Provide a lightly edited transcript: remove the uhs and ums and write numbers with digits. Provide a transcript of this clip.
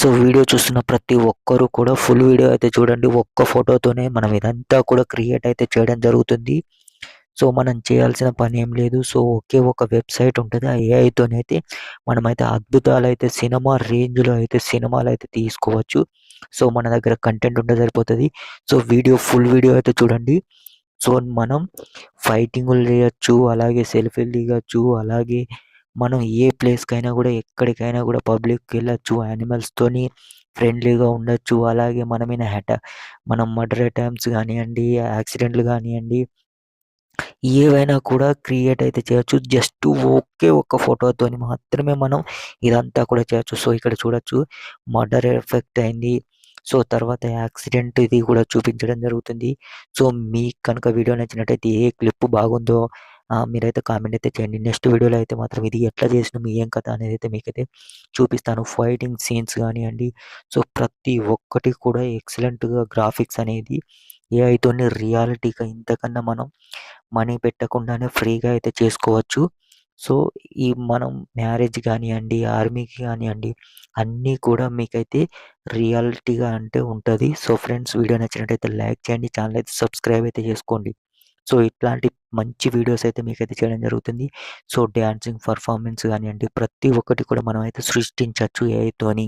So, video చూస్తున్న ప్రతి ఒక్కరు కూడా ఫుల్ వీడియో అయితే చూడండి. ఒక్క ఫోటోతోనే మనం ఇదంతా కూడా క్రియేట్ అయితే చేయడం జరుగుతుంది. సో, మనం చేయాల్సిన పనేం లేదు. సో, ఒకే ఒక వెబ్‌సైట్ ఉంటది. ఆ ఏఐతోనైతే మనమైతే అద్భుతాలైతే సినిమా రేంజ్‌లో అయితే సినిమాలైతే తీసుకోవచ్చు. సో, మన దగ్గర కంటెంట్ ఉంటే సరిపోతది. సో, ఫుల్ వీడియో అయితే చూడండి. సో, మనం ఫైటింగులు చేయొచ్చు. అలాగే సెల్ఫీలు దిగొచ్చు. అలాగే మనం ఏ ప్లేస్‌కైనా గూడా, ఎక్కడికైనా గూడా పబ్లిక్‌కెళ్ళొచ్చు. యానిమల్స్‌తోని ఫ్రెండ్లీగా ఉండొచ్చు. అలాగే మనం మర్డర్ అటెంప్ట్స్ గానియండి, యాక్సిడెంట్లు గానియండి, ఏవైనా కూడా క్రియేట్ అయితే చేయొచ్చు. జస్ట్ ఒకే ఒక్క ఫోటోతోని మాత్రమే మనం ఇదంతా కూడా చేయొచ్చు. సో, ఇక్కడ చూడొచ్చు మర్డర్ ఎఫెక్ట్ అయింది. సో, తర్వాత యాక్సిడెంట్ ఇది కూడా చూపించడం జరుగుతుంది. సో, మీకు కనుక వీడియో నచ్చినట్టయితే ఏ క్లిప్ బాగుందో మీరైతే కామెంట్ అయితే చేయండి. నెక్స్ట్ వీడియోలో అయితే మాత్రం ఇది ఎట్లా చేసినాం, ఏం కథ అనేదైతే మీకైతే చూపిస్తాను. ఫైటింగ్ సీన్స్ గానియండి, సో, ప్రతి ఒక్కటి కూడా ఎక్సలెంట్‌గా గ్రాఫిక్స్ అనేది ఏఐతోని రియాలిటీగా ఇంతకన్నా మనం మనీ పెట్టకుండానే ఫ్రీగా అయితే చేసుకోవచ్చు. సో, మనం మ్యారేజ్ గానియండి, ఆర్మీకి గానియండి, అన్నీ కూడా మీకైతే రియాలిటీగా అంటే ఉంటది. సో, ఫ్రెండ్స్ వీడియో నచ్చినట్టయితే లైక్ చేయండి. ఛానెల్ అయితే సబ్స్క్రైబ్ అయితే చేసుకోండి. సో, ఇట్లాంటి మంచి వీడియోస్ అయితే మీకైతే చేయడం జరుగుతుంది. సో, డాన్సింగ్ పర్ఫార్మెన్స్ గానియండి, ప్రతి ఒక్కటి కూడా మనం అయితే సృష్టించొచ్చు ఏఐతోని.